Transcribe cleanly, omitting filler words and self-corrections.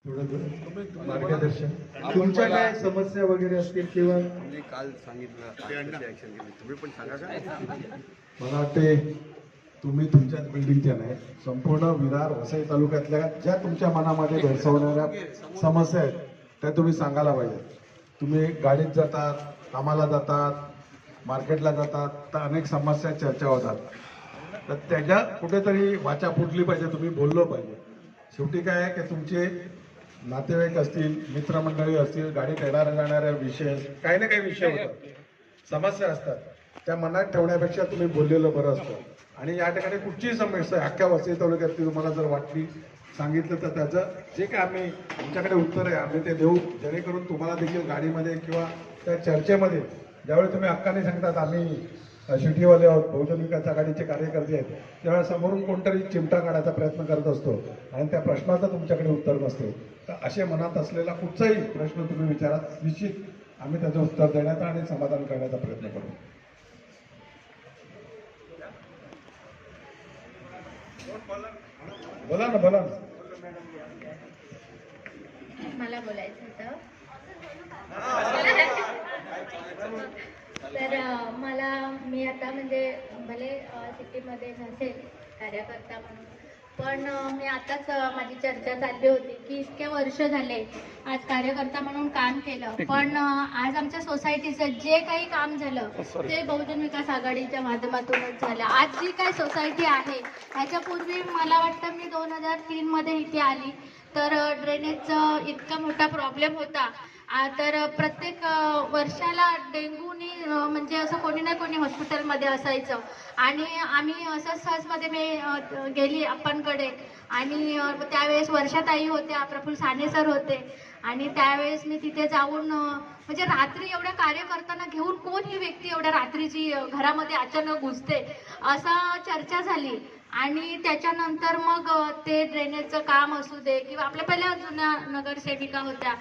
थोडं मार्गदर्शन तुमच्या काय समस्या वगैरे असतील किंवा मी काल सांगितलं ऍक्शन केली तुम्ही पण सांगा का. मला वाटते तुम्ही तुमच्याच बिल्डिंगच्या नाही संपूर्ण विरार वसई तालुक्यातल्या ज्या तुमच्या मनामध्ये भेडसावणाऱ्या समस्या आहेत त्या तुम्ही सांगायला पाहिजे. तुम्ही गाडीत जातात, कामाला जातात, मार्केटला जातात, तर अनेक समस्या चर्चा होतात. तर त्याच्या कुठेतरी वाचा फुटली पाहिजे, तुम्ही बोललो पाहिजे. शेवटी काय आहे की तुमचे नातेवाईक असतील, मित्रमंडळी असतील, गाडीत येणाऱ्या जाणाऱ्या विषय काही ना काही विषय होतात, समस्या असतात, त्या मनात ठेवण्यापेक्षा तुम्ही बोललेलं बरं असतं. आणि या ठिकाणी कुठचीही समस्या अख्ख्या वसई तालुक्यात तुम्हाला जर वाटली सांगितलं तर त्याचं जे काय आम्ही आमच्याकडे उत्तर आहे आम्ही ते देऊ, जेणेकरून तुम्हाला देखील गाडीमध्ये किंवा त्या चर्चेमध्ये ज्यावेळी तुम्ही हक्काने सांगतात आम्ही शिटीवाले आहोत, बहुजन विकास आघाडीचे कार्यकर्ते आहेत, त्यावेळेस समोरून कोणतरी चिमटा काढायचा प्रयत्न करत असतो आणि त्या प्रश्नाचं तुमच्याकडे उत्तर नसते. तर असे मनात असलेला कुठचाही प्रश्न तुम्ही विचारा, निश्चित आम्ही त्याचं उत्तर देण्याचा आणि समाधान करण्याचा प्रयत्न करू. बोला ना, बोला ना. मला बोलायचं होतं. तर मी आता म्हणजे भले सिटीमध्ये नसेल कार्यकर्ता म्हणून, पण मी आताच माझी चर्चा चालली होती की इतके वर्ष झाले आज कार्यकर्ता म्हणून काम केलं, पण आज आमच्या सोसायटीचं जे काही काम झालं ते बहुजन विकास आघाडीच्या माध्यमातूनच झालं. आज जी काही सोसायटी आहे ह्याच्यापूर्वी मला वाटतं मी 2003 मध्ये इथे आली तर ड्रेनेजचा इतका मोठा प्रॉब्लेम होता. तर प्रत्येक वर्षाला डेंग्यूनी म्हणजे असं कोणी ना कोणी हॉस्पिटलमध्ये असायचं आणि आम्ही असंच सहजमध्ये मी गेली अप्पांकडे आणि त्यावेळेस वर्षाताई होत्या, प्रफुल्ल साने सर होते आणि त्यावेळेस मी तिथे जाऊन म्हणजे रात्री एवढ्या कार्यकर्त्यांना घेऊन कोण ही व्यक्ती एवढ्या रात्रीची घरामध्ये अचानक घुसते असं चर्चा झाली. आणि त्याच्यानंतर मग ते ड्रेनेजचं काम असू दे किंवा आपल्या पहिल्या जुन्या नगरसेविका होत्या